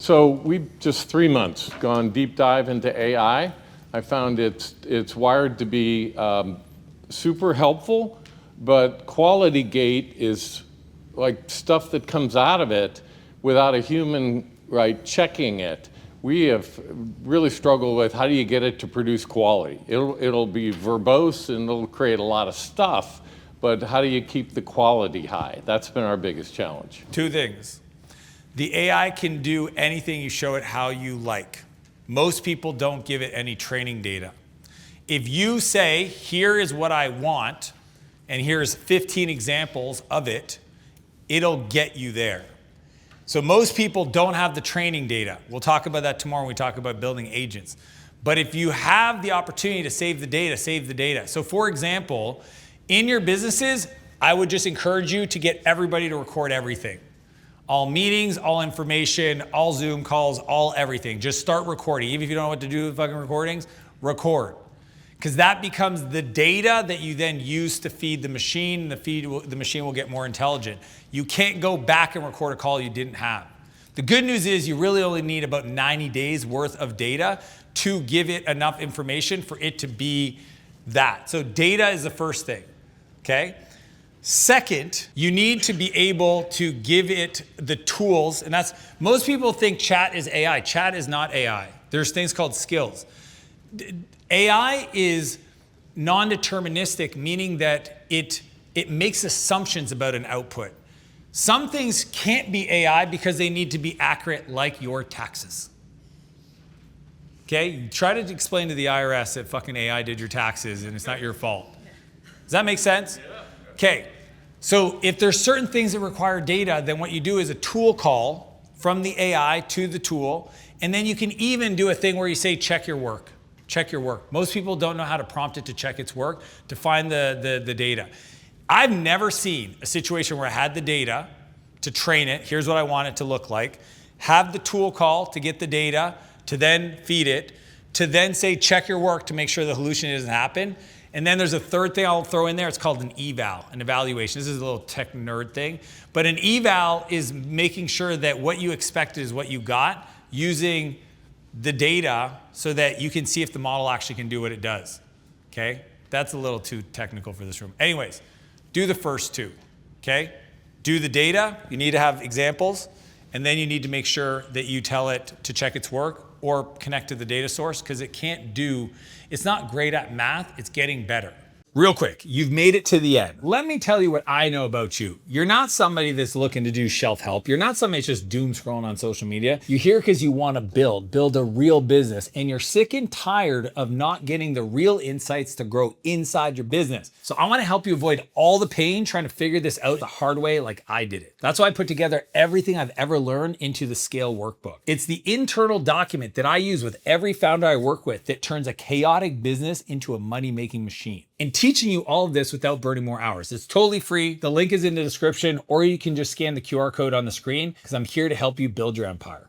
So we've just 3 months gone deep dive into AI. I found it's wired to be super helpful, but quality gate is like stuff that comes out of it without a human, right, checking it. We have really struggled with how do you get it to produce quality. It'll be verbose and it'll create a lot of stuff, but how do you keep the quality high? That's been our biggest challenge. Two things. The AI can do anything you show it how you like. Most people don't give it any training data. If you say, here is what I want, and here's 15 examples of it, it'll get you there. So most people don't have the training data. We'll talk about that tomorrow when we talk about building agents. But if you have the opportunity to save the data, save the data. So for example, in your businesses, I would just encourage you to get everybody to record everything. All meetings, all information, all Zoom calls, all everything. Just start recording. Even if you don't know what to do with fucking recordings, record. Because that becomes the data that you then use to feed the machine. The machine will get more intelligent. You can't go back and record a call you didn't have. The good news is you really only need about 90 days worth of data to give it enough information for it to be that. So data is the first thing, okay? Second, you need to be able to give it the tools, and that's, most people think chat is AI. Chat is not AI. There's things called skills. AI is non-deterministic, meaning that it makes assumptions about an output. Some things can't be AI because they need to be accurate, like your taxes. Okay, try to explain to the IRS that fucking AI did your taxes and it's not your fault. Does that make sense? Okay, so if there's certain things that require data, then what you do is a tool call from the AI to the tool, and then you can even do a thing where you say, check your work. Check your work. Most people don't know how to prompt it to check its work, to find the data. I've never seen a situation where I had the data to train it, here's what I want it to look like, have the tool call to get the data, to then feed it, to then say check your work to make sure the hallucination doesn't happen. And then there's a third thing I'll throw in there, it's called an eval, an evaluation. This is a little tech nerd thing, but an eval is making sure that what you expected is what you got, using the data so that you can see if the model actually can do what it does, okay? That's a little too technical for this room. Anyways, do the first two, okay? Do the data, you need to have examples, and then you need to make sure that you tell it to check its work or connect to the data source, because it's not great at math, it's getting better. Real quick, you've made it to the end. Let me tell you what I know about you. You're not somebody that's looking to do shelf help. You're not somebody that's just doom scrolling on social media. You're here because you want to build a real business, and you're sick and tired of not getting the real insights to grow inside your business. So I want to help you avoid all the pain trying to figure this out the hard way like I did it. That's why I put together everything I've ever learned into the Scale Workbook. It's the internal document that I use with every founder I work with that turns a chaotic business into a money-making machine. And teaching you all of this without burning more hours. It's totally free. The link is in the description, or you can just scan the QR code on the screen, because I'm here to help you build your empire.